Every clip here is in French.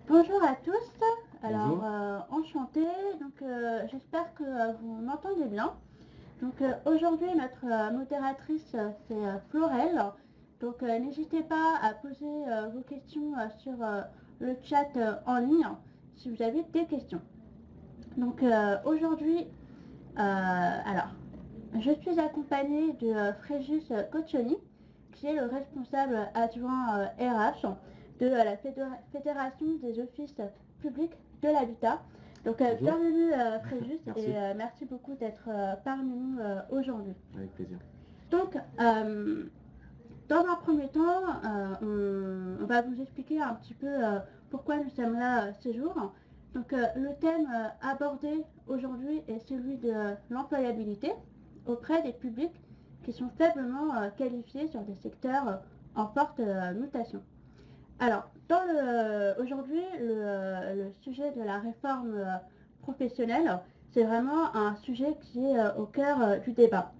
Bonjour à tous, alors Bonjour. enchantée, donc j'espère que vous m'entendez bien. Donc aujourd'hui notre modératrice c'est Florelle, donc n'hésitez pas à poser vos questions sur le chat en ligne si vous avez des questions. Donc aujourd'hui, alors je suis accompagnée de Fréjus Coccioni, qui est le responsable adjoint RH de la Fédération des offices publics de l'habitat. Donc Bonjour. bienvenue Fréjus Merci. et merci beaucoup d'être parmi nous aujourd'hui. Avec plaisir. Donc dans un premier temps, on va vous expliquer un petit peu pourquoi nous sommes là ce jour. Donc le thème abordé aujourd'hui est celui de l'employabilité auprès des publics qui sont faiblement qualifiés sur des secteurs en forte mutation. Alors, aujourd'hui, le sujet de la réforme professionnelle, c'est vraiment un sujet qui est au cœur du débat.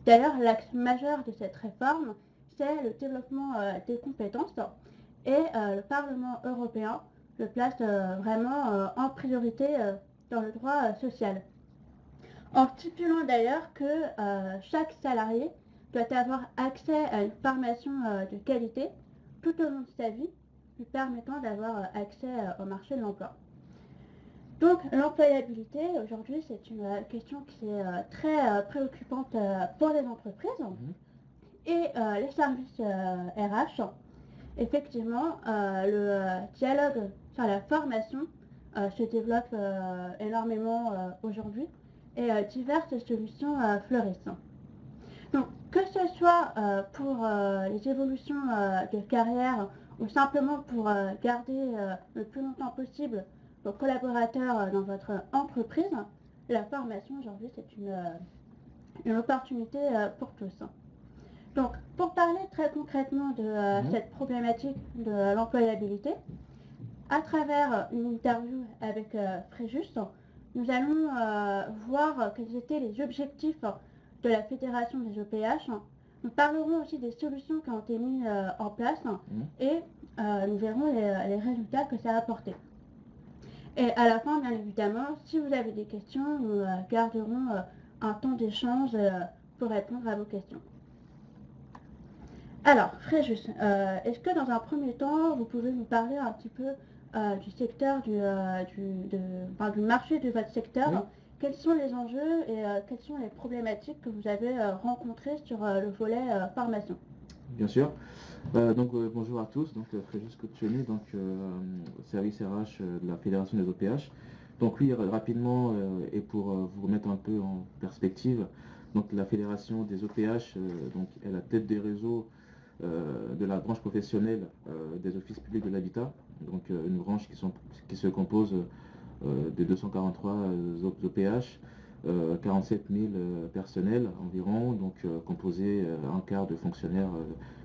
D'ailleurs, l'axe majeur de cette réforme, c'est le développement des compétences et le Parlement européen le place vraiment en priorité dans le droit social. En stipulant d'ailleurs que chaque salarié doit avoir accès à une formation de qualité tout au long de sa vie, lui permettant d'avoir accès au marché de l'emploi. Donc l'employabilité, aujourd'hui, c'est une question qui est très préoccupante pour les entreprises et les services RH. Effectivement, le dialogue sur la formation se développe énormément aujourd'hui et diverses solutions fleurissent. Donc, que ce soit pour les évolutions de carrière ou simplement pour garder le plus longtemps possible vos collaborateurs dans votre entreprise, la formation aujourd'hui c'est une opportunité pour tous. Donc, pour parler très concrètement de cette problématique de l'employabilité, à travers une interview avec Fréjus, nous allons voir quels étaient les objectifs de la Fédération des OPH. Nous parlerons aussi des solutions qui ont été mises en place et nous verrons les résultats que ça a apporté. Et à la fin, bien évidemment, si vous avez des questions, nous garderons un temps d'échange pour répondre à vos questions. Alors, Fréjus, est-ce que dans un premier temps, vous pouvez nous parler un petit peu du secteur, du marché de votre secteur? Oui. Quels sont les enjeux et quelles sont les problématiques que vous avez rencontrées sur le volet formation? Bien sûr. Bonjour à tous. Donc Fréjus Coccioni, service RH de la Fédération des OPH. Donc oui, rapidement et pour vous remettre un peu en perspective, donc la Fédération des OPH est la tête des réseaux de la branche professionnelle des offices publics de l'habitat. Donc une branche qui se compose de 243 OPH, 47 000 personnels environ, donc composé un quart de fonctionnaires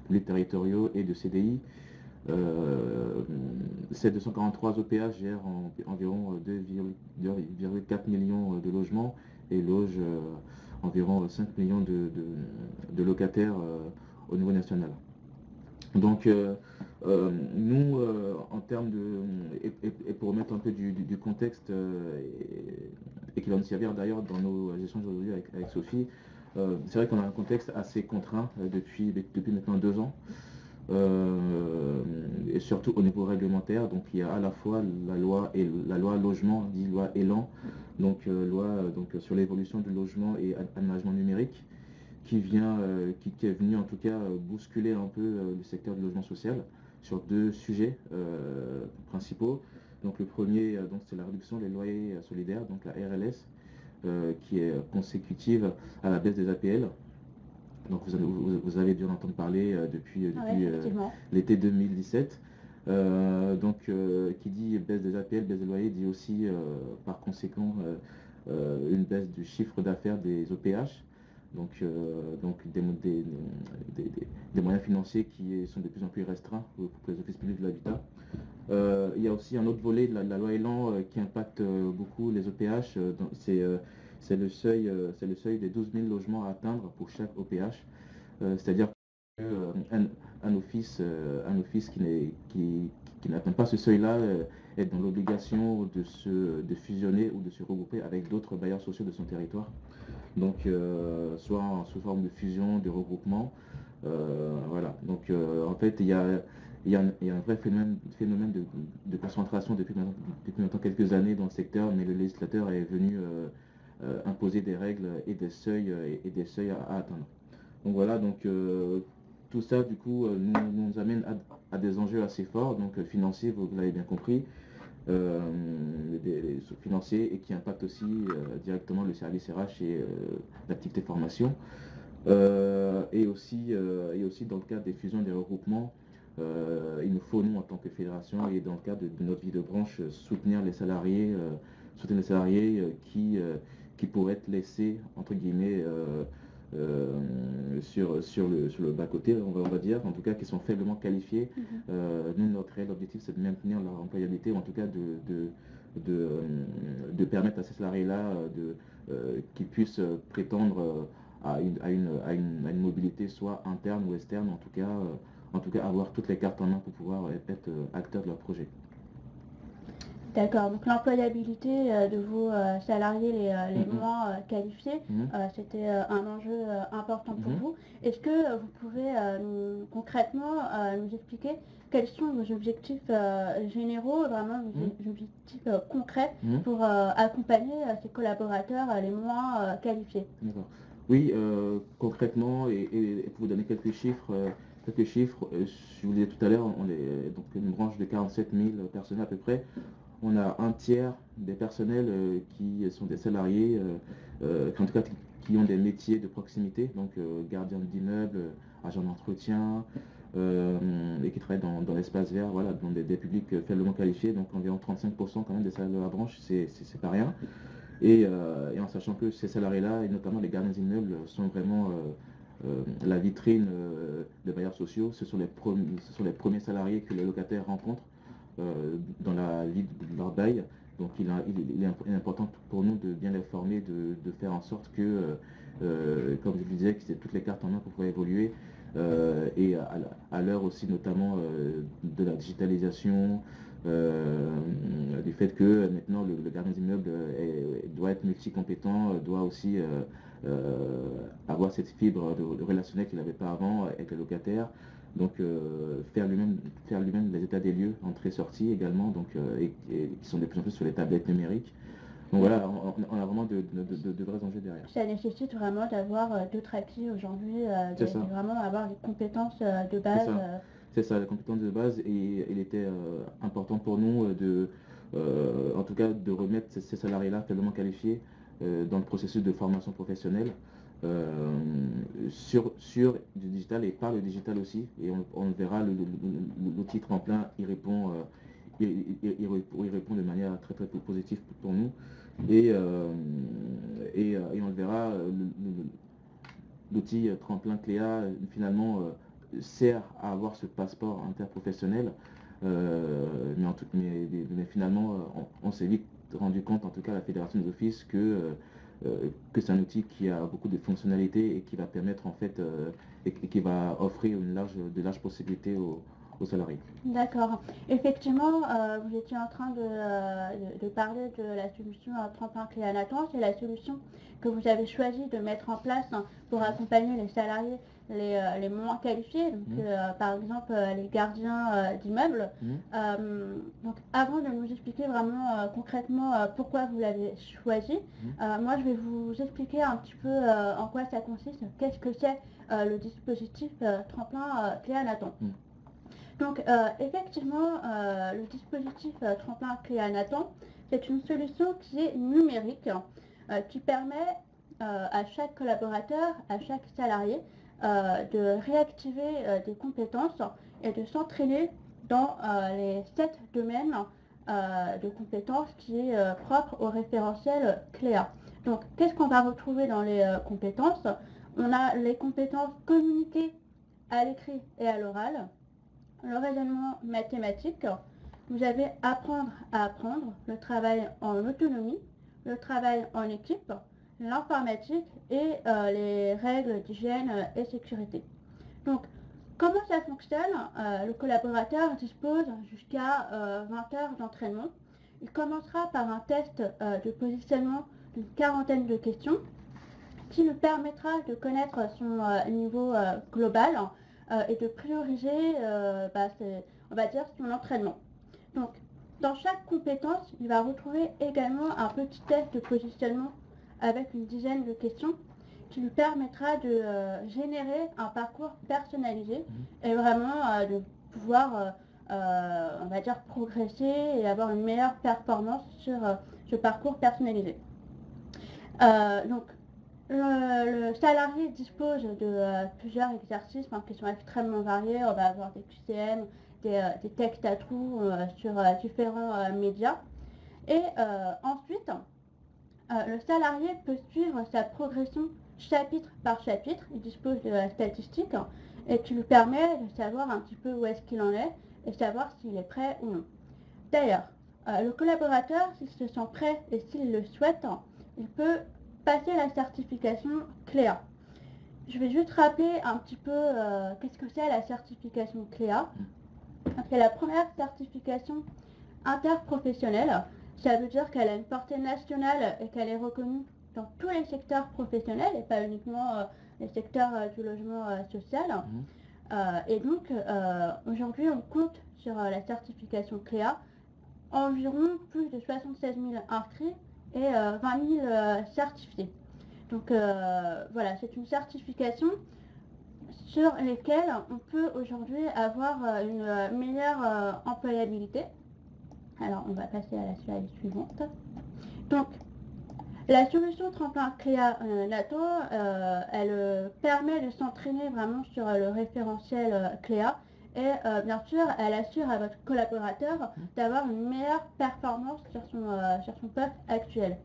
publics territoriaux et de CDI. Ces 243 OPH gèrent environ 2,4 millions de logements et logent environ 5 millions de locataires au niveau national. Donc nous, en termes de... Et pour remettre un peu du contexte, et qui va nous servir d'ailleurs dans nos échanges aujourd'hui avec Sophie, c'est vrai qu'on a un contexte assez contraint depuis maintenant 2 ans. Et surtout au niveau réglementaire, donc il y a à la fois la loi logement, dit loi Elan, donc loi sur l'évolution du logement et aménagement numérique, qui est venu en tout cas bousculer un peu le secteur du logement social sur 2 sujets principaux. Donc le premier, c'est la réduction des loyers solidaires, donc la RLS, qui est consécutive à la baisse des APL. Donc vous avez dû en entendre parler depuis l'été 2017. Qui dit baisse des APL, baisse des loyers, dit aussi par conséquent une baisse du chiffre d'affaires des OPH. Donc des moyens financiers qui sont de plus en plus restreints pour les offices publics de l'habitat. Il y a aussi un autre volet de la loi Elan qui impacte beaucoup les OPH. C'est le seuil des 12 000 logements à atteindre pour chaque OPH. C'est-à-dire qu'un office qui n'atteint pas ce seuil-là être dans l'obligation de fusionner ou de se regrouper avec d'autres bailleurs sociaux de son territoire. Donc, soit sous forme de fusion, de regroupement. Voilà. Donc, en fait, il y a un vrai phénomène de concentration depuis maintenant quelques années dans le secteur, mais le législateur est venu imposer des règles et des seuils à atteindre. Donc voilà, donc tout ça du coup nous amène à des enjeux assez forts, donc financiers, vous l'avez bien compris, des financiers et qui impactent aussi directement le service RH et l'activité formation. Et aussi dans le cadre des fusions et des regroupements, il nous faut, nous, en tant que fédération et dans le cadre de notre vie de branche, soutenir les salariés, qui pourraient être laissés, entre guillemets, sur le bas-côté, on va dire, en tout cas qui sont faiblement qualifiés. Nous, notre réel objectif, c'est de maintenir leur employabilité, ou en tout cas de permettre à ces salariés-là qu'ils puissent prétendre à une mobilité soit interne ou externe, en tout cas avoir toutes les cartes en main pour pouvoir être acteurs de leur projet. D'accord, donc l'employabilité de vos salariés les moins qualifiés, c'était un enjeu important pour vous. Est-ce que vous pouvez concrètement nous expliquer quels sont vos objectifs généraux, vraiment vos objectifs concrets pour accompagner ces collaborateurs les moins qualifiés? D'accord. Oui, concrètement, et pour vous donner quelques chiffres, je vous disais tout à l'heure, on est donc une branche de 47 000 personnes à peu près. On a un tiers des personnels qui sont des salariés, en tout cas qui ont des métiers de proximité, donc gardiens d'immeubles, agents d'entretien, et qui travaillent dans l'espace vert, voilà, dans des publics faiblement qualifiés, donc environ 35% quand même des salariés de la branche, c'est pas rien. Et en sachant que ces salariés-là, et notamment les gardiens d'immeubles, sont vraiment la vitrine des bailleurs sociaux. Ce sont les premiers salariés que les locataires rencontrent dans la vie de leur bail. Donc il est important pour nous de bien les former, de faire en sorte que, comme je le disais, qu'ils aient toutes les cartes en main pour pouvoir évoluer. Et à l'heure aussi notamment de la digitalisation, du fait que maintenant le gardien d'immeuble doit être multi-compétent, doit aussi avoir cette fibre de relationnel qu'il n'avait pas avant avec les locataires. Donc faire lui-même les états des lieux, entrée sortie également, donc, et qui sont de plus en plus sur les tablettes numériques. Donc voilà, on a vraiment de vrais enjeux derrière. Ça nécessite vraiment d'avoir d'autres acquis aujourd'hui, de vraiment avoir les compétences de base. C'est ça, les compétences de base, et il était important pour nous en tout cas de remettre ces salariés-là faiblement qualifiés dans le processus de formation professionnelle. Sur du digital et par le digital aussi, et on verra, l'outil Tremplin y répond, il répond de manière très très positive pour nous, et on le verra, l'outil Tremplin Cléa finalement sert à avoir ce passeport interprofessionnel, mais finalement on s'est vite rendu compte, en tout cas à la Fédération des offices, que c'est un outil qui a beaucoup de fonctionnalités et qui va permettre en fait et qui va offrir de larges possibilités aux salariés. D'accord. Effectivement, vous étiez en train de parler de la solution Tremplin Cléa Nathan. C'est la solution que vous avez choisi de mettre en place pour accompagner les salariés les moins qualifiés, donc, par exemple les gardiens d'immeubles. Donc avant de nous expliquer vraiment concrètement pourquoi vous l'avez choisi, moi je vais vous expliquer un petit peu en quoi ça consiste, qu'est-ce que c'est le dispositif Tremplin Cléa Nathan. Donc effectivement, le dispositif Tremplin Cléa Nathan, c'est une solution qui est numérique, qui permet à chaque collaborateur, à chaque salarié, de réactiver des compétences et de s'entraîner dans les 7 domaines de compétences qui est propre au référentiel Cléa. Donc qu'est-ce qu'on va retrouver dans les compétences? On a les compétences communiquées à l'écrit et à l'oral, le raisonnement mathématique, vous avez apprendre à apprendre, le travail en autonomie, le travail en équipe, l'informatique et les règles d'hygiène et sécurité. Donc, Comment ça fonctionne? Le collaborateur dispose jusqu'à 20 heures d'entraînement. Il commencera par un test de positionnement d'une quarantaine de questions qui lui permettra de connaître son niveau global et de prioriser, on va dire, son entraînement. Donc, dans chaque compétence, il va retrouver également un petit test de positionnement avec une dizaine de questions qui lui permettra de générer un parcours personnalisé et vraiment de pouvoir, on va dire, progresser et avoir une meilleure performance sur ce parcours personnalisé. Donc, le salarié dispose de plusieurs exercices qui sont extrêmement variés. On va avoir des QCM, des textes à trous sur différents médias. Et ensuite, le salarié peut suivre sa progression chapitre par chapitre. Il dispose de statistiques et qui lui permet de savoir un petit peu où est-ce qu'il en est et savoir s'il est prêt ou non. D'ailleurs, le collaborateur, s'il se sent prêt et s'il le souhaite, il peut passer la certification CLEA. Je vais juste rappeler un petit peu qu'est-ce que c'est la certification CLEA. C'est la première certification interprofessionnelle. Ça veut dire qu'elle a une portée nationale et qu'elle est reconnue dans tous les secteurs professionnels et pas uniquement les secteurs du logement social. Et donc, aujourd'hui, on compte sur la certification CLEA environ plus de 76 000 inscrits et 20 000 certifiés. Donc voilà, c'est une certification sur lesquelles on peut aujourd'hui avoir une meilleure employabilité. Alors on va passer à la slide suivante. Donc la solution tremplin CLEA NATO, elle permet de s'entraîner vraiment sur le référentiel CLEA et bien sûr elle assure à votre collaborateur d'avoir une meilleure performance sur son poste actuel.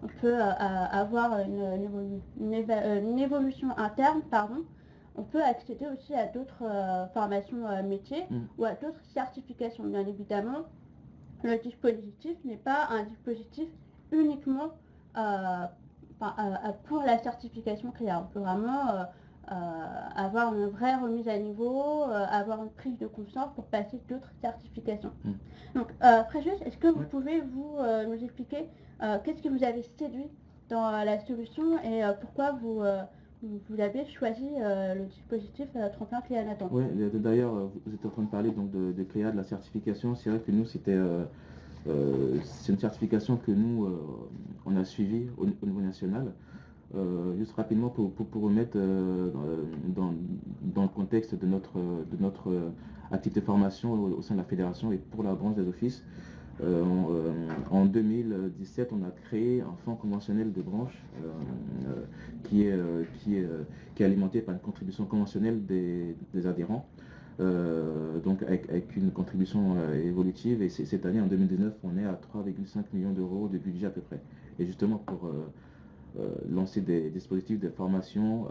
On peut avoir une évolution interne, pardon. On peut accéder aussi à d'autres formations métiers ou à d'autres certifications. Bien évidemment, le dispositif n'est pas un dispositif uniquement pour la certification CLEA. On peut vraiment avoir une vraie remise à niveau, avoir une prise de conscience pour passer d'autres certifications. Donc, Fréjus, est-ce que vous pouvez nous expliquer qu'est-ce qui vous avez séduit dans la solution et pourquoi vous avez choisi le dispositif tremplin CLEA Nathan? Oui, d'ailleurs, vous êtes en train de parler donc de CLEA, de la certification. C'est vrai que nous, c'est une certification que nous, on a suivie au niveau national. Juste rapidement pour remettre dans le contexte de notre activité de formation au sein de la fédération et pour la branche des offices. En 2017, on a créé un fonds conventionnel de branche qui est alimenté par une contribution conventionnelle des adhérents. Donc avec une contribution évolutive, et cette année en 2019 on est à 3,5 millions d'euros de budget à peu près, et justement pour lancer des dispositifs de formation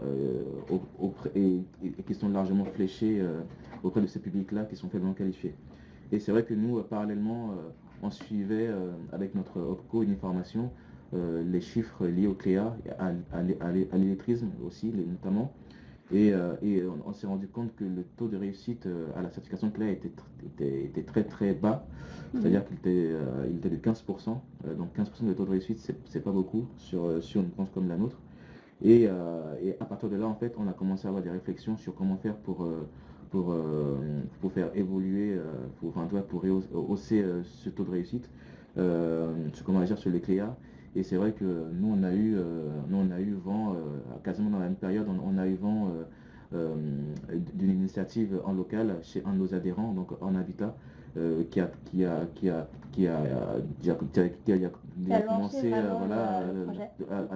et qui sont largement fléchés auprès de ces publics-là qui sont faiblement qualifiés. Et c'est vrai que nous, parallèlement, on suivait avec notre OPCO Uniformation les chiffres liés au CLEA, à l'illettrisme aussi notamment. Et on s'est rendu compte que le taux de réussite à la certification CLEA était très très bas, c'est-à-dire qu'il était de 15%, donc 15% de taux de réussite, c'est pas beaucoup sur une branche comme la nôtre. Et à partir de là, en fait, on a commencé à avoir des réflexions sur comment faire pour faire évoluer, pour hausser ce taux de réussite, sur comment agir sur les CLEA. Et c'est vrai que nous on a eu vent, quasiment dans la même période, on a eu vent d'une initiative en local chez un de nos adhérents, donc en Habitat, qui a commencé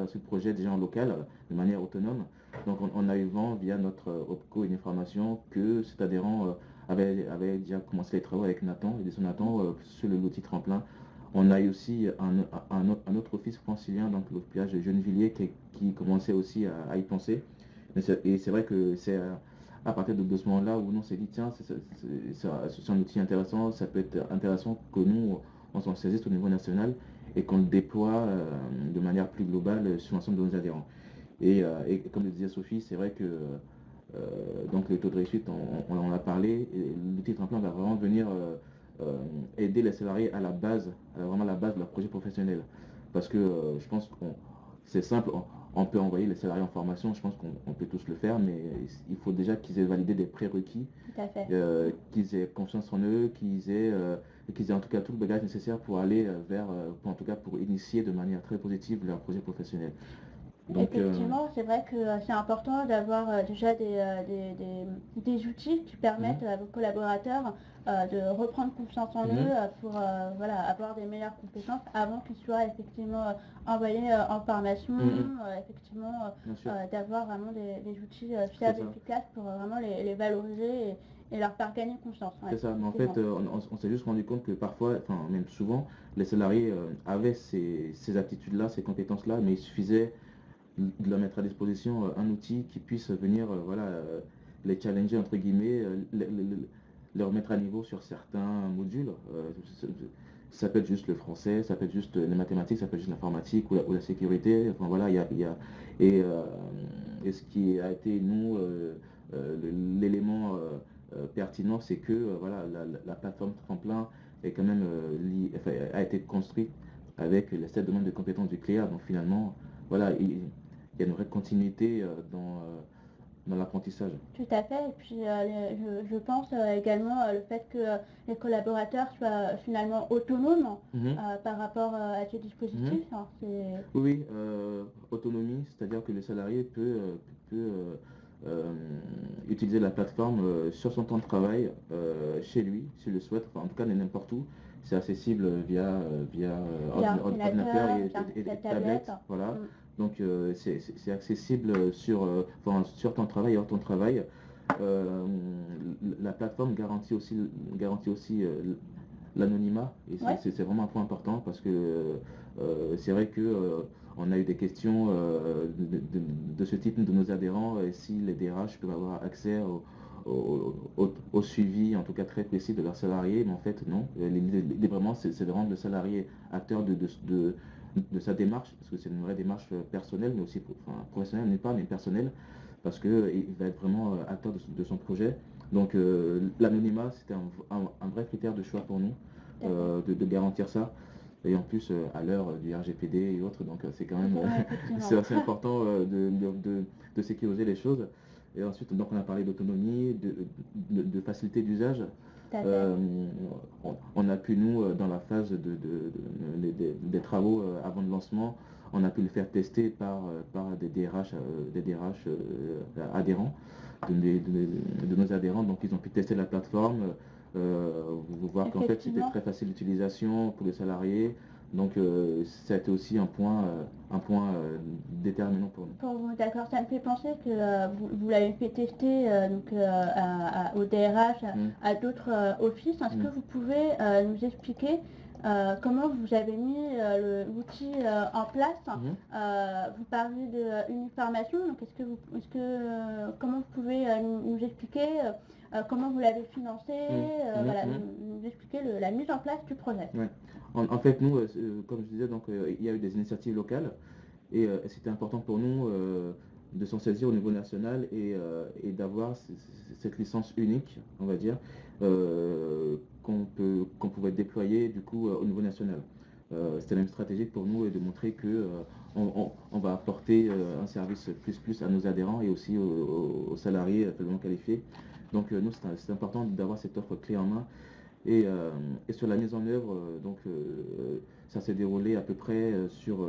ce projet déjà en local, de manière autonome. Donc on a eu vent via notre OPCO Uniformation que cet adhérent avait déjà commencé les travaux avec Nathan, et de son Nathan sur le loti tremplin. On a eu aussi un autre office francilien, donc l'OPH de Gennevilliers, qui commençait aussi à y penser. Et c'est vrai que c'est à partir de ce moment-là où on s'est dit, tiens, c'est un outil intéressant, ça peut être intéressant que nous, on s'en saisisse au niveau national et qu'on le déploie de manière plus globale sur l'ensemble de nos adhérents. Et comme le disait Sophie, c'est vrai que Donc le taux de réussite, on en a parlé, et l'outil tremplin va vraiment venir aider les salariés à la base, vraiment à la base de leur projet professionnel. Parce que je pense que c'est simple, on peut envoyer les salariés en formation, je pense qu'on peut tous le faire, mais il faut déjà qu'ils aient validé des prérequis, Tout à fait. qu'ils aient confiance en eux, qu'ils aient en tout cas tout le bagage nécessaire pour aller en tout cas pour initier de manière très positive leur projet professionnel. Donc, Effectivement, c'est vrai que c'est important d'avoir déjà des outils qui permettent à vos collaborateurs de reprendre confiance en eux pour voilà, avoir des meilleures compétences avant qu'ils soient effectivement envoyés en formation, effectivement d'avoir vraiment des outils fiables et efficaces pour vraiment les valoriser et leur faire gagner confiance. C'est ça, mais en fait, on s'est juste rendu compte que parfois, enfin même souvent, les salariés avaient ces aptitudes-là, ces compétences-là, mais il suffisait de leur mettre à disposition un outil qui puisse venir les challenger entre guillemets, leur mettre à niveau sur certains modules. Ça peut être juste le français, ça peut être juste les mathématiques, ça peut être juste l'informatique ou la sécurité. Enfin voilà, et ce qui a été nous l'élément pertinent, c'est que voilà la plateforme Tremplin est quand même a été construite avec les 7 domaines de compétences du CLEA. Donc finalement, voilà, il y a une vraie continuité dans l'apprentissage. Tout à fait. Et puis je pense également le fait que les collaborateurs soient finalement autonomes par rapport à ce dispositif. Hein, oui, autonomie, c'est-à-dire que le salarié peut utiliser la plateforme sur son temps de travail, chez lui, s'il le souhaite, enfin, en tout cas n'importe où. C'est accessible via ordinateur et tablette. Voilà. Donc c'est accessible sur ton travail et hors ton travail. La plateforme garantit aussi l'anonymat, et c'est vraiment un point important parce que c'est vrai que on a eu des questions de ce type de nos adhérents, et si les DRH peuvent avoir accès au suivi, en tout cas très précis de leurs salariés, mais en fait non. L'idée vraiment c'est de rendre le salarié acteur de sa démarche, parce que c'est une vraie démarche personnelle, mais aussi professionnelle, n'est pas, mais personnelle, parce qu'il va être vraiment acteur de son projet. Donc l'anonymat, c'était un vrai critère de choix pour nous, de garantir ça. Et en plus, à l'heure du RGPD et autres, donc c'est quand même c'est assez important de sécuriser les choses. Et ensuite, donc on a parlé d'autonomie, de facilité d'usage. On a pu, nous, dans la phase des travaux avant le lancement, on a pu le faire tester par des DRH adhérents, de nos adhérents. Donc ils ont pu tester la plateforme, voir qu'en fait c'était très facile d'utilisation pour les salariés. Donc ça a été aussi un point déterminant pour nous. D'accord, ça me fait penser que vous l'avez fait tester au DRH, à d'autres offices. Est-ce que vous pouvez nous expliquer comment vous avez mis l'outil en place? Vous parlez d'uniformation, donc comment vous pouvez nous expliquer comment vous l'avez financé, voilà, nous expliquer la mise en place du projet. Ouais. En fait, nous, comme je disais, donc, il y a eu des initiatives locales, et c'était important pour nous de s'en saisir au niveau national et d'avoir cette licence unique, on va dire, qu'on pouvait déployer du coup au niveau national. C'était même stratégique pour nous de montrer que on va apporter un service plus à nos adhérents et aussi aux salariés faiblement qualifiés. Donc nous, c'est important d'avoir cette offre clé en main. Et sur la mise en œuvre, ça s'est déroulé à peu près sur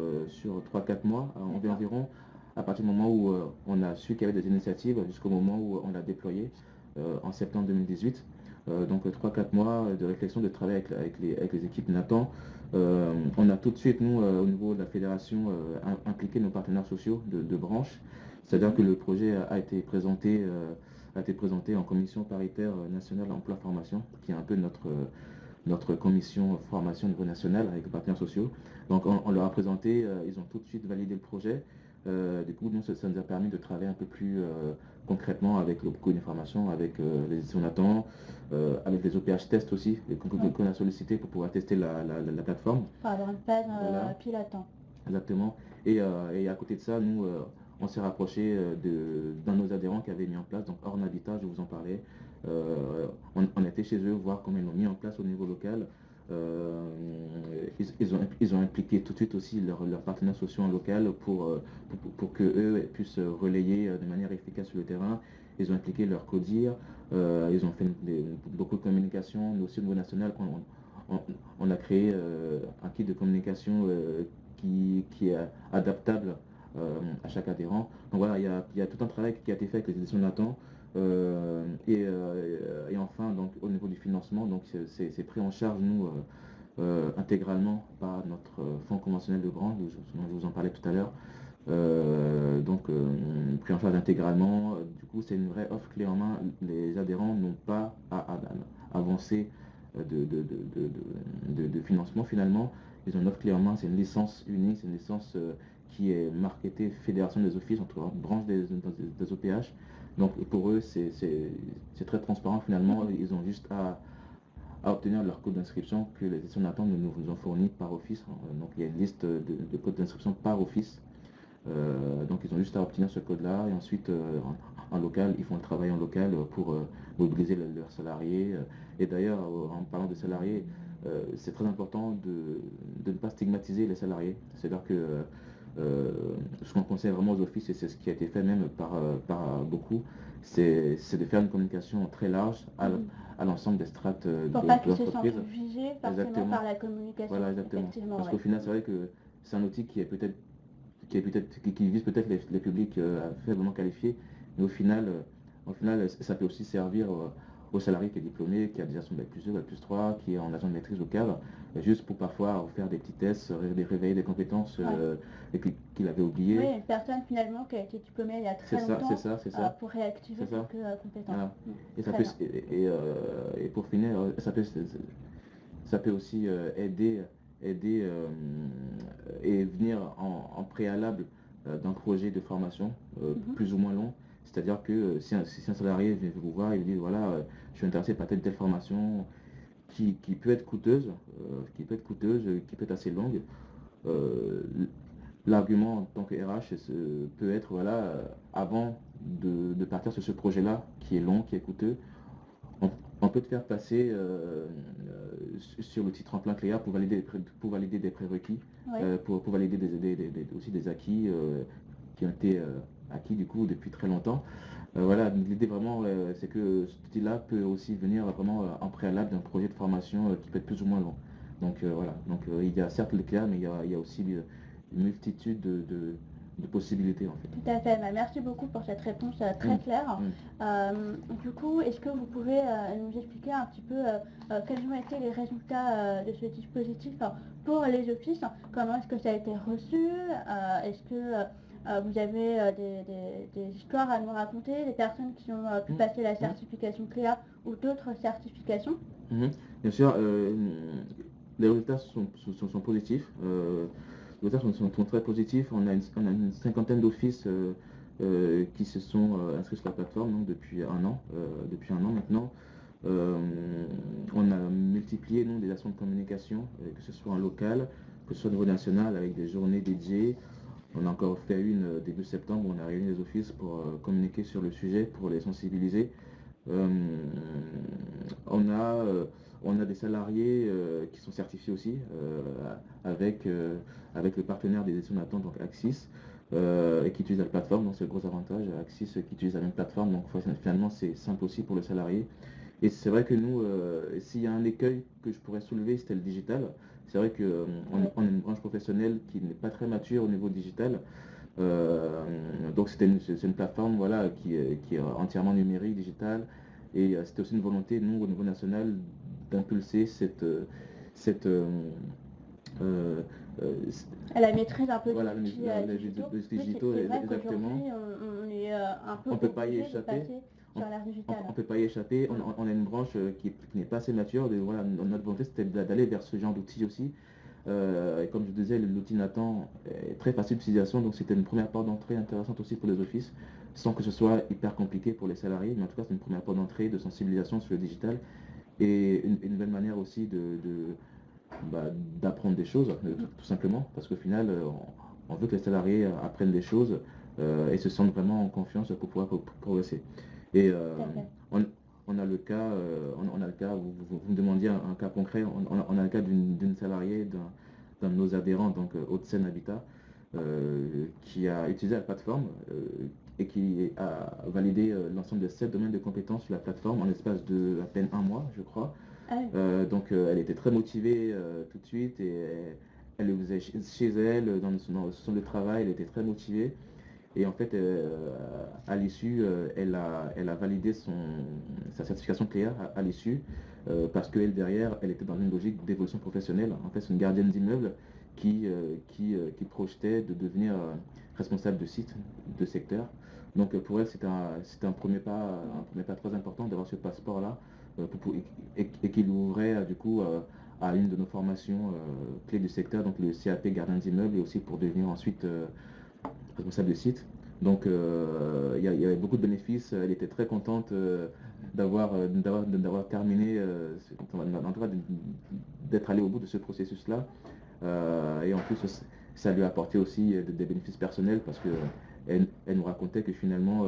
3-4 mois environ, à partir du moment où on a su qu'il y avait des initiatives jusqu'au moment où on l'a déployé en septembre 2018. Donc 3-4 mois de réflexion, de travail avec les équipes Nathan. On a tout de suite, nous, au niveau de la fédération, impliqué nos partenaires sociaux de branche. C'est-à-dire que le projet a été présenté en commission paritaire nationale emploi-formation, qui est un peu notre commission formation au niveau national avec les partenaires sociaux. Donc on leur a présenté, ils ont tout de suite validé le projet. Du coup, nous, ça nous a permis de travailler un peu plus concrètement avec le beaucoup d'informations, avec les éditions Nathan, avec les OPH tests aussi, qu'on a sollicité pour pouvoir tester la plateforme. Pour avoir une phase pilote. Exactement. Et à côté de ça, nous, on s'est rapproché d'un de nos adhérents qui avait mis en place, donc Orne Habitat, je vous en parlais. On était chez eux voir comment ils l'ont mis en place au niveau local. Ils ont impliqué tout de suite aussi leurs partenaires sociaux en local pour que eux puissent relayer de manière efficace sur le terrain. Ils ont impliqué leur CODIR, ils ont fait beaucoup de communication, mais aussi au niveau national, on a créé un kit de communication qui est adaptable à chaque adhérent. Donc voilà, il y a tout un travail qui a été fait avec les éditions Nathan. Et enfin, donc, au niveau du financement, donc c'est pris en charge, nous, intégralement par notre fonds conventionnel de grant, dont je vous en parlais tout à l'heure. Pris en charge intégralement. Du coup, c'est une vraie offre clé en main. Les adhérents n'ont pas à avancer de financement finalement. Ils ont une offre clé en main, c'est une licence unique, c'est une licence qui est marketée Fédération des offices, entre branches des OPH. Donc pour eux, c'est très transparent finalement. Ils ont juste à obtenir leur code d'inscription que les éditions Nathan nous ont fourni par office. Donc il y a une liste de codes d'inscription par office. Donc ils ont juste à obtenir ce code-là et ensuite en local, ils font le travail en local pour mobiliser leurs salariés. Et d'ailleurs, en parlant de salariés, c'est très important de ne pas stigmatiser les salariés. C'est-à-dire que ce qu'on conseille vraiment aux offices, et c'est ce qui a été fait même par beaucoup, c'est de faire une communication très large à l'ensemble des strates de Pour pas qu'ils se l'entreprise. sentent visés forcément par la communication. Voilà, exactement. Parce Ouais. qu'au final, c'est vrai que c'est un outil qui vise peut-être les publics faiblement qualifiés, mais au final, ça peut aussi servir aux salariés qui est diplômé, qui a déjà son bac+2, bac+3, qui est en agent de maîtrise au cadre, juste pour parfois faire des petits tests, réveiller des compétences qu'il avait oubliées. Oui, une personne finalement qui a été diplômée il y a très longtemps c'est ça. Pour réactiver quelques compétences. Voilà. Et pour finir, ça peut aussi aider et venir en préalable d'un projet de formation plus ou moins long. C'est-à-dire que si un salarié vient vous voir et vous dit voilà, je suis intéressé par telle formation qui peut être coûteuse, qui peut être assez longue, l'argument en tant que RH peut être voilà, avant de partir sur ce projet-là qui est long, qui est coûteux, on peut te faire passer sur le titre tremplin Cléa pour valider des prérequis, pour valider aussi des acquis qui ont été acquis du coup depuis très longtemps. Voilà, l'idée vraiment c'est que cet outil-là peut aussi venir vraiment en préalable d'un projet de formation qui peut être plus ou moins long. Donc voilà, il y a certes le Cléa, mais il y a aussi une multitude de possibilités en fait. Tout à fait, merci beaucoup pour cette réponse très claire. Du coup, est-ce que vous pouvez nous expliquer un petit peu quels ont été les résultats de ce dispositif pour les offices? Comment est-ce que ça a été reçu? Est-ce que vous avez des histoires à nous raconter, des personnes qui ont pu passer la certification CLEA ou d'autres certifications? Bien sûr, les résultats sont positifs. Les résultats sont très positifs. On a une cinquantaine d'offices qui se sont inscrits sur la plateforme donc, depuis un an maintenant. On a multiplié des actions de communication, que ce soit en local, que ce soit au niveau national, avec des journées dédiées. On a encore fait une début septembre, on a réuni les offices pour communiquer sur le sujet, pour les sensibiliser. On a des salariés qui sont certifiés aussi avec le partenaire des éditions Nathan, donc Axis, et qui utilisent la plateforme, donc c'est le gros avantage. Axis qui utilise la même plateforme, donc finalement c'est simple aussi pour le salarié. Et c'est vrai que nous, s'il y a un écueil que je pourrais soulever, c'était le digital. C'est vrai qu'on est une branche professionnelle qui n'est pas très mature au niveau digital. Donc c'est une plateforme voilà, qui est entièrement numérique, digitale. Et c'était aussi une volonté, nous, au niveau national, d'impulser la maîtrise un peu voilà, des outils digitaux, exactement. On est un peu on peut pas y échapper. On peut pas y échapper. On a une branche qui n'est pas assez mature. Voilà, notre volonté, c'était d'aller vers ce genre d'outils aussi. Et comme je disais, l'outil Nathan est très facile d'utilisation, donc c'était une première porte d'entrée intéressante aussi pour les offices, sans que ce soit hyper compliqué pour les salariés, mais en tout cas c'est une première porte d'entrée de sensibilisation sur le digital et une nouvelle manière aussi d'apprendre des choses, tout simplement, parce qu'au final, on veut que les salariés apprennent des choses et se sentent vraiment en confiance pour pouvoir progresser. Et Tout à fait. on a le cas, on a le cas, vous me demandiez un cas concret, on a le cas d'une salariée d'un de nos adhérents, donc Haute-Seine Habitat, qui a utilisé la plateforme et qui a validé l'ensemble de 7 domaines de compétences sur la plateforme en l'espace de à peine un mois, je crois. Ah oui. Donc elle était très motivée tout de suite et elle le faisait chez elle, dans son lieu de travail, elle était très motivée. Et en fait, à l'issue, elle a validé sa certification CLEA à l'issue, parce qu'elle, derrière, elle était dans une logique d'évolution professionnelle. En fait, c'est une gardienne d'immeuble qui projetait de devenir responsable de site, de secteur. Donc pour elle, c'était un premier pas très important d'avoir ce passeport-là, et qui l'ouvrait du coup à une de nos formations clés du secteur, donc le CAP gardien d'immeuble, et aussi pour devenir ensuite responsable de site. Donc il y avait beaucoup de bénéfices. Elle était très contente d'avoir terminé, en tout cas d'être allée au bout de ce processus-là. Et en plus, ça lui a apporté aussi des bénéfices personnels parce que elle nous racontait que finalement,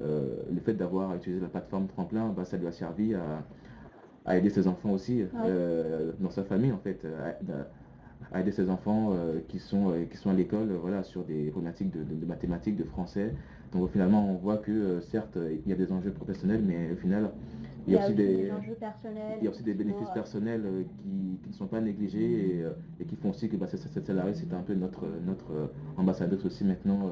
le fait d'avoir utilisé la plateforme Tremplin, bah, ça lui a servi à aider ses enfants aussi, dans sa famille en fait, à aider ses enfants qui sont à l'école, voilà, sur des problématiques de mathématiques, de français. Donc finalement, on voit que certes, il y a des enjeux professionnels, mais au final, il y a aussi des enjeux personnels. il y a aussi des bénéfices personnels qui ne sont pas négligés et qui font aussi que bah, cette salariée, c'est un peu notre ambassadrice aussi maintenant.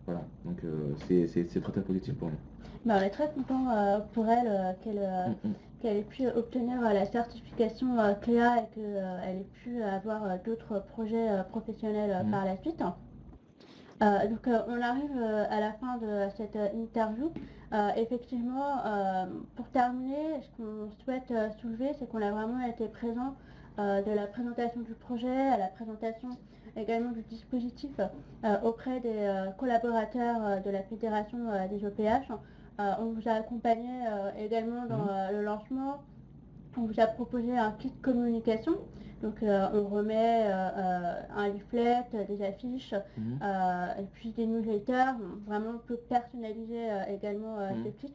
Voilà, donc c'est très très positif pour nous. Bah, on est très content pour elle qu'elle ait pu obtenir la certification CLEA et qu'elle ait pu avoir d'autres projets professionnels par la suite. Donc on arrive à la fin de cette interview. Effectivement, pour terminer, ce qu'on souhaite soulever, c'est qu'on a vraiment été présent de la présentation du projet à la présentation également du dispositif auprès des collaborateurs de la Fédération des OPH. On vous a accompagné également dans le lancement. On vous a proposé un kit de communication. Donc on remet un leaflet, des affiches, et puis des newsletters. Vraiment, on peut personnaliser également ce kit.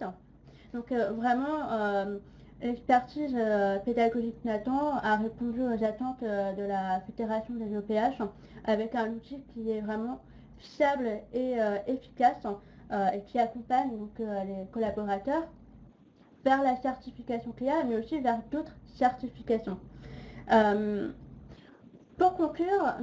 Donc vraiment, l'expertise pédagogique Nathan a répondu aux attentes de la Fédération des OPH avec un outil qui est vraiment fiable et efficace et qui accompagne donc, les collaborateurs vers la certification CLEA, mais aussi vers d'autres certifications. Pour conclure,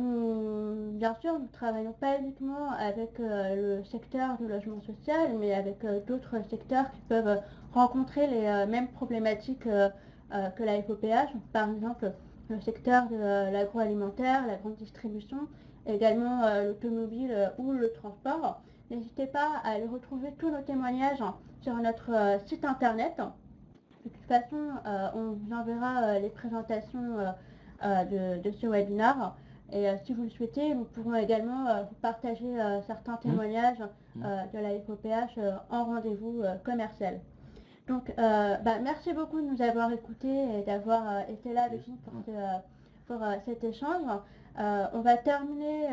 bien sûr, nous ne travaillons pas uniquement avec le secteur du logement social, mais avec d'autres secteurs qui peuvent rencontrer les mêmes problématiques que la FOPH. Par exemple, le secteur de l'agroalimentaire, la grande distribution, également l'automobile ou le transport. N'hésitez pas à aller retrouver tous nos témoignages sur notre site internet. De toute façon, on vous enverra les présentations de ce webinaire. Et si vous le souhaitez, nous pourrons également vous partager certains témoignages de la FOPH en rendez-vous commercial. Donc, merci beaucoup de nous avoir écoutés et d'avoir été là avec nous pour cet échange. On va terminer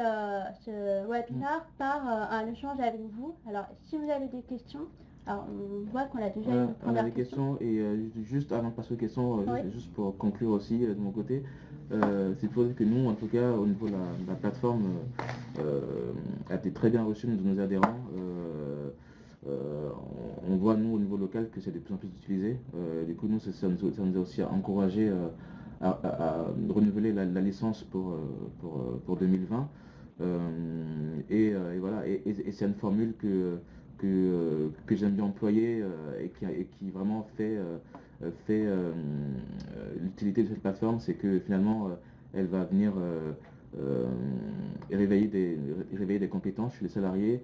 ce webinaire par un échange avec vous. Alors, si vous avez des questions, alors on voit qu'on a déjà une on a première des questions et juste avant de passer aux questions, juste pour conclure aussi de mon côté, c'est pour dire que nous, en tout cas, au niveau de la plateforme, a été très bien reçue de nos adhérents. On voit, nous, au niveau local, que c'est de plus en plus utilisé. Du coup, nous, ça nous a aussi encouragé à renouveler la licence pour 2020. Et voilà, et c'est une formule que j'aime bien employer et qui vraiment fait l'utilité de cette plateforme, c'est que finalement elle va venir réveiller des compétences chez les salariés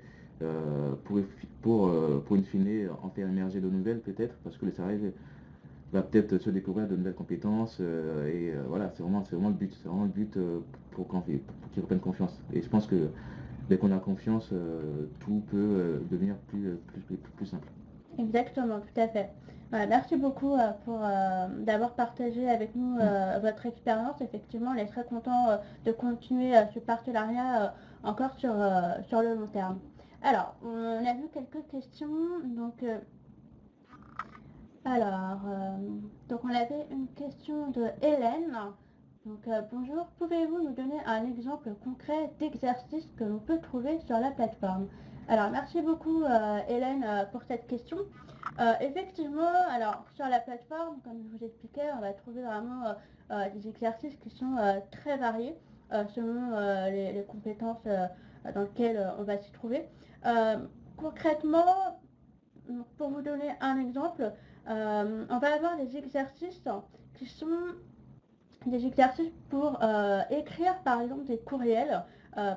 pour in fine en faire émerger de nouvelles peut-être, parce que le salarié va peut-être se découvrir de nouvelles compétences voilà, c'est vraiment le but, pour qu'ils reprennent confiance. Et je pense que dès qu'on a confiance, tout peut devenir plus simple. Exactement, tout à fait. Merci beaucoup pour d'avoir partagé avec nous votre expérience. Effectivement, on est très content de continuer ce partenariat encore sur le long terme. Alors, on a vu quelques questions. Donc, alors, donc on avait une question de Hélène. Donc, bonjour, pouvez-vous nous donner un exemple concret d'exercice que l'on peut trouver sur la plateforme? Alors, merci beaucoup Hélène pour cette question. Effectivement, alors sur la plateforme, comme je vous expliquais, on va trouver vraiment des exercices qui sont très variés selon les compétences dans lesquelles on va s'y trouver. Concrètement, pour vous donner un exemple, on va avoir des exercices qui sont des exercices pour écrire par exemple des courriels,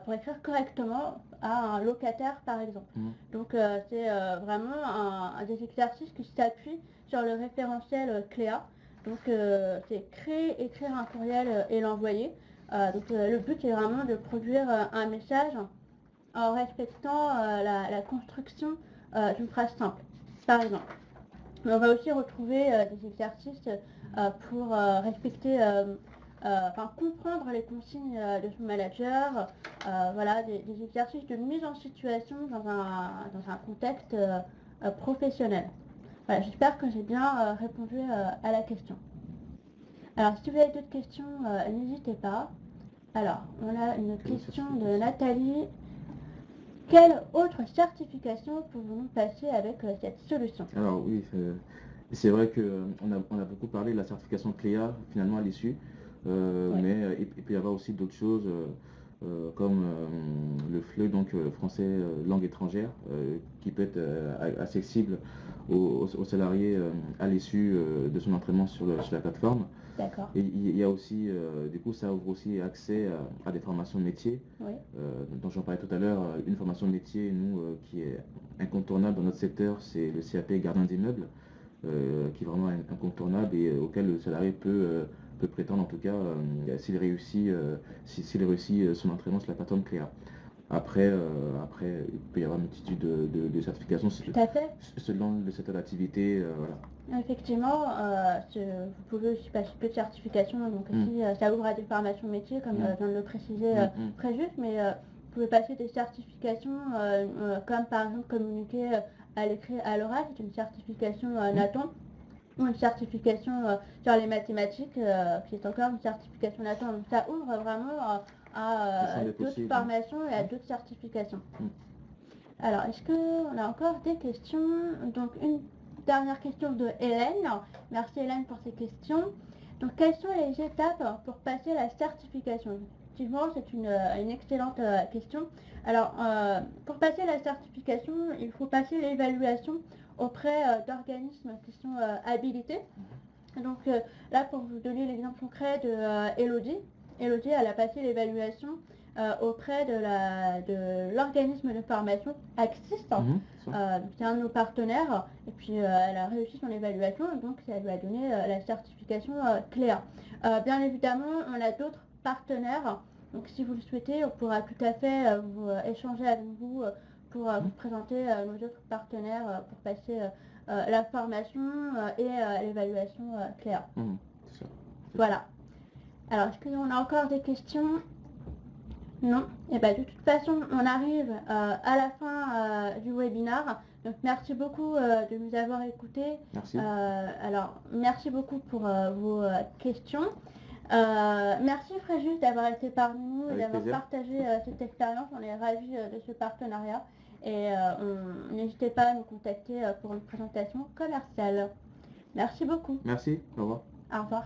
pour écrire correctement à un locataire par exemple. Donc c'est vraiment des exercices qui s'appuient sur le référentiel Cléa. Donc c'est créer, écrire un courriel et l'envoyer. Donc le but est vraiment de produire un message en respectant la construction d'une phrase simple, par exemple. Mais on va aussi retrouver des exercices pour respecter, comprendre les consignes de son manager, voilà, des exercices de mise en situation dans un contexte professionnel. Voilà, j'espère que j'ai bien répondu à la question. Alors, si vous avez d'autres questions, n'hésitez pas. Alors, on a une question de Nathalie. Quelle autre certification pouvons-nous passer avec cette solution? Alors oui, c'est vrai qu'on a beaucoup parlé de la certification Cléa finalement à l'issue, Oui. mais il peut y avoir aussi d'autres choses comme le FLE, donc français langue étrangère, qui peut être accessible aux salariés à l'issue de son entraînement sur la plateforme. D'accord. Et il y a aussi, du coup, ça ouvre aussi accès à des formations métiers, Oui. dont j'en parlais tout à l'heure. Une formation métier, nous, qui est incontournable dans notre secteur, c'est le CAP gardien d'immeuble, qui est vraiment incontournable et auquel le salarié peut prétendre, en tout cas, s'il réussit son entraînement sur la plateforme Cléa. Après, il peut y avoir une multitude de certifications Tout à fait. selon le secteur d'activité. Voilà. Effectivement, vous pouvez aussi passer peu de certifications, donc aussi ça ouvre à des formations métiers, comme vient de le préciser Fréjus, mais vous pouvez passer des certifications comme par exemple communiquer à l'écrit à l'oral, c'est une certification Nathan, ou une certification sur les mathématiques, qui est encore une certification Nathan. Donc ça ouvre vraiment à d'autres formations et à d'autres certifications. Alors, est-ce qu'on a encore des questions? Donc, une dernière question de Hélène. Merci Hélène pour ces questions. Donc, quelles sont les étapes pour passer la certification? Effectivement, c'est une excellente question. Alors, pour passer la certification, il faut passer l'évaluation auprès d'organismes qui sont habilités. Donc, là, pour vous donner l'exemple concret de Elodie, elle a passé l'évaluation auprès de l'organisme de formation Axis, qui est un de nos partenaires, et puis elle a réussi son évaluation, donc ça lui a donné la certification Cléa. Bien évidemment, on a d'autres partenaires, donc si vous le souhaitez, on pourra tout à fait vous échanger avec vous pour vous présenter nos autres partenaires pour passer la formation et l'évaluation Cléa. C'est ça. Voilà. Alors, est-ce qu'on a encore des questions? Non. Et bien, de toute façon, on arrive à la fin du webinaire. Donc, merci beaucoup de nous avoir écoutés. Merci. Alors, merci beaucoup pour vos questions. Merci Fréjus d'avoir été parmi nous et d'avoir partagé cette expérience. On est ravis de ce partenariat. Et n'hésitez pas à nous contacter pour une présentation commerciale. Merci beaucoup. Merci. Au revoir. Au revoir.